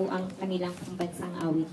po ang kanilang pambansang awit.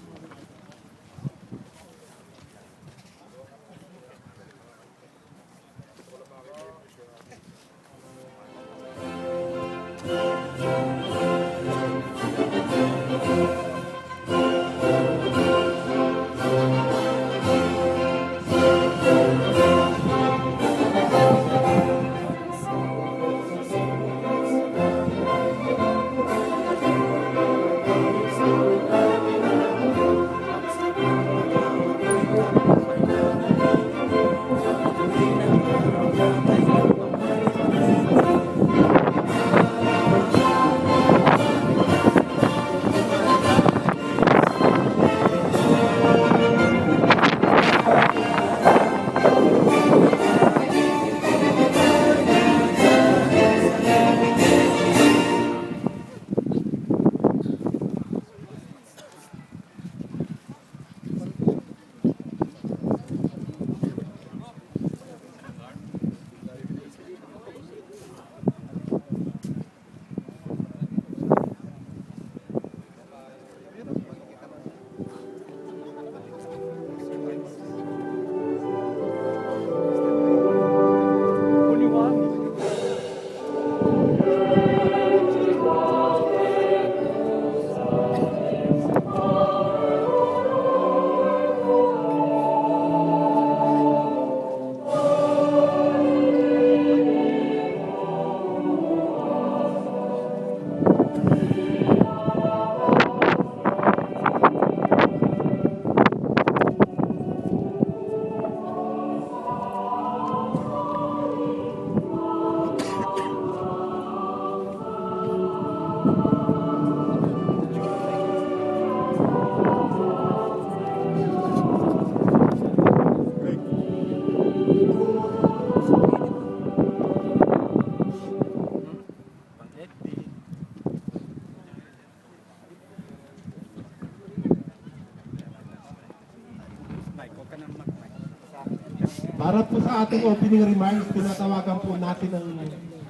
Para po sa ating opening remarks, tinatawagan po natin ang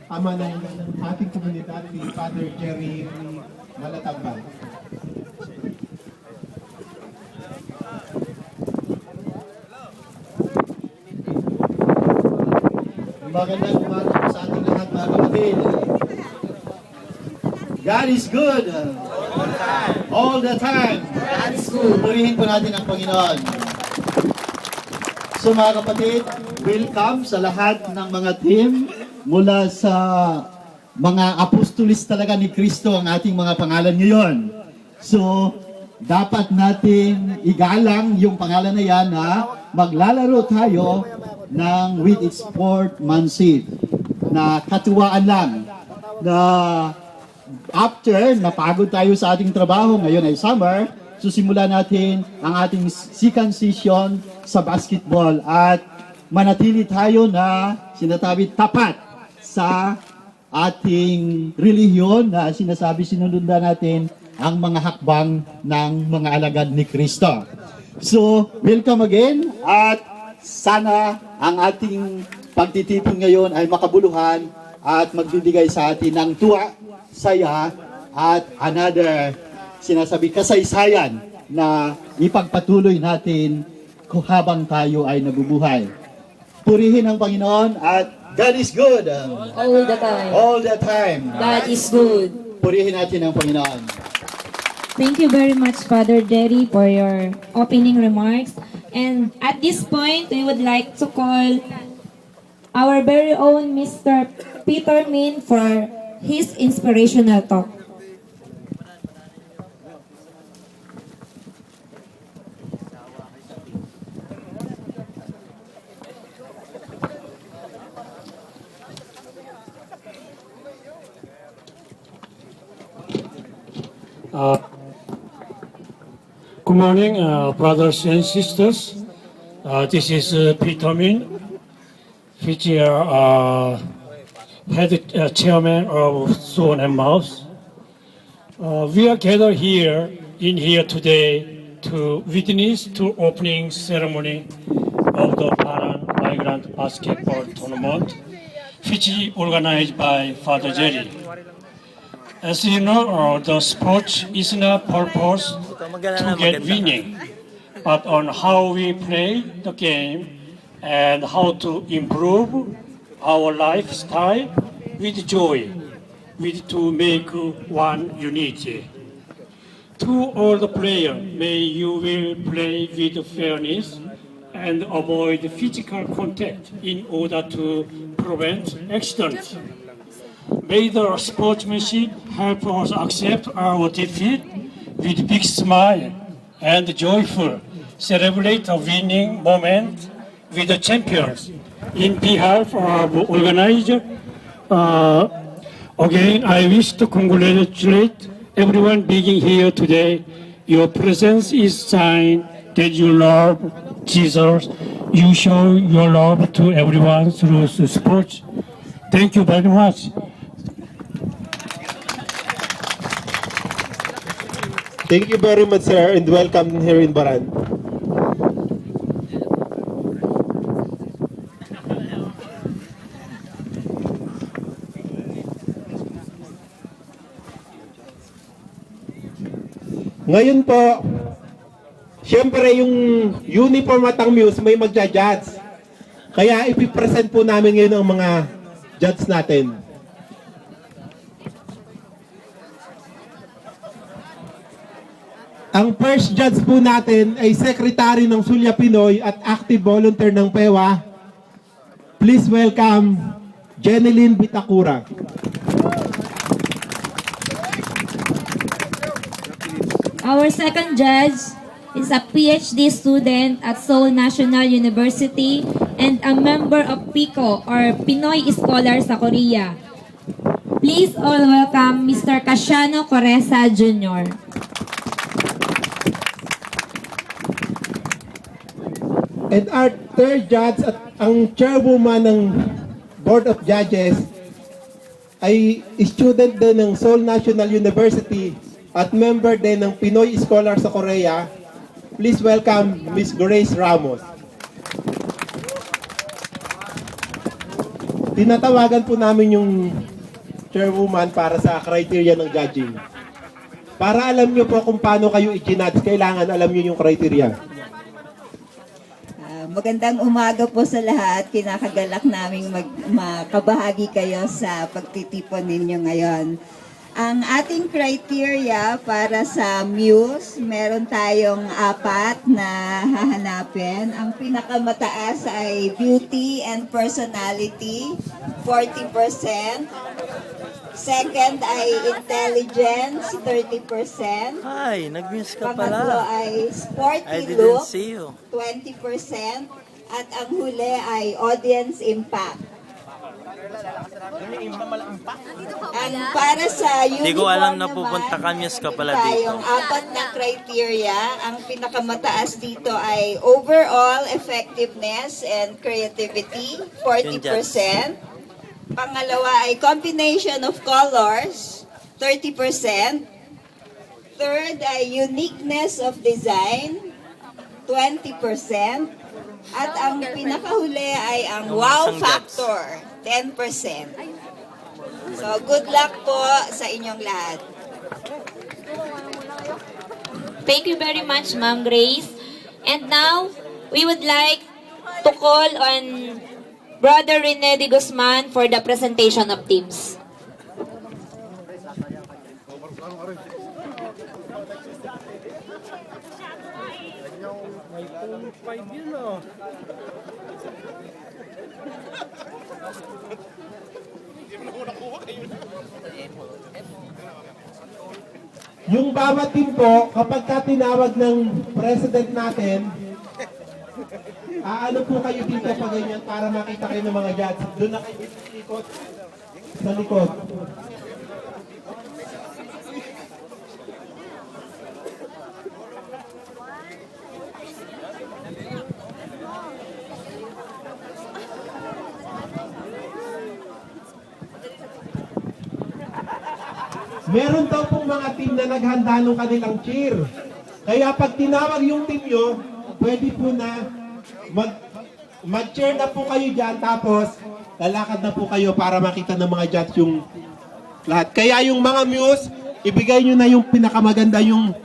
ama ng ating komunidad, si Father Jerry Malatambal. Magandang umaga po sa ating lahat, mga kapatid. God is good. All the time. God is good. Purihin po natin ang Panginoon. So mga kapatid, welcome sa lahat ng mga team mula sa mga apostolis talaga ni Kristo ang ating mga pangalan ngayon. So, dapat natin igalang yung pangalan na yan na maglalaro tayo ng with its sportsmanship na katuwaan lang na after napagod tayo sa ating trabaho, ngayon ay summer, susimula natin ang ating second session sa basketball at manatili tayo na sinatabi tapat sa ating relihiyon na sinasabi sinundan natin ang mga hakbang ng mga alagad ni Kristo. So, welcome again at sana ang ating pagtitipon ngayon ay makabuluhan at magbibigay sa atin ng tuwa, saya at another sinasabi kasaysayan na ipagpatuloy natin kung habang tayo ay nabubuhay. Purihin ang Panginoon at God is good. All the time. All the time. God is good. Purihin natin ang Panginoon. Thank you very much, Father Jerry, for your opening remarks. And at this point, we would like to call our very own Mr. Peter Min for his inspirational talk. Good morning, brothers and sisters. This is Peter Min, which head chairman of Sword and Mouse. We are gathered here today to witness to opening ceremony of the Paran Migrant Basketball Tournament, which is organized by Father Jerry. As you know, the sport is not purpose to get winning, but on how we play the game and how to improve our lifestyle with joy, with to make one unity. To all the players, may you will play with fairness and avoid physical contact in order to prevent accidents. May the sportsmanship help us accept our defeat with big smile and joyful celebrate a winning moment with the champions. In behalf of organizer, again, I wish to congratulate everyone being here today. Your presence is sign that you love Jesus. You show your love to everyone through sports. Thank you very much. Thank you very much, sir, and welcome here in Baran. Ngayon po, siyempre yung uniform at ang Muse may magja-judge. Kaya ipipresent po namin ngayon ang mga judge natin. Ang first judge po natin ay Secretary ng Sulya Pinoy at Active Volunteer ng PEWA. Please welcome Jeneline Bitacura. Our second judge is a PhD student at Seoul National University and a member of PICO or Pinoy Scholar sa Korea. Please all welcome Mr. Casiano Coresa Jr. And our third judge at ang chairwoman ng Board of Judges ay student din ng Seoul National University at member din ng Pinoy Scholar sa Korea. Please welcome Ms. Grace Ramos. Tinatawagan po namin yung chairwoman para sa criteria ng judging. Para alam nyo po kung paano kayo i-judge, kailangan alam nyo yung criteria. Magandang umaga po sa lahat. Kinakagalak naming makabahagi kayo sa pagtitipon ninyo ngayon. Ang ating criteria para sa Muse, meron tayong 4 na hahanapin. Ang pinakamataas ay beauty and personality, 40%. Second ay intelligence, 30%. Hi, nag-miss ka Pangatlo pala. ay I sporty didn't look, see you. 20%. At ang huli ay audience impact. Ang para sa uniform Hindi ko alam na naman, pupunta ka, miss ka pala meron dito. tayong 4 na criteria. Ang pinakamataas dito ay overall effectiveness and creativity, 40%. Pangalawa ay combination of colors, 30%. Third ay uniqueness of design, 20%. At ang pinakahuli ay ang wow factor, 10%. So, good luck po sa inyong lahat. Thank you very much, Ma'am Grace. And now, we would like to call on Brother Rene de Guzman for the presentation of teams. Yung bawat team po, kapag ka tinawag ng president natin, aano po kayo dito pa ganyan para makita kayo ng mga judge. Doon na kayo ikot sa likod. Meron daw pong mga team na naghanda ng kanilang cheer. Kaya pag tinawag yung team nyo, pwede po na mag-cheer na po kayo dyan, tapos lalakad na po kayo para makita ng mga judge yung lahat. Kaya yung mga muse, ibigay nyo na yung pinakamaganda yung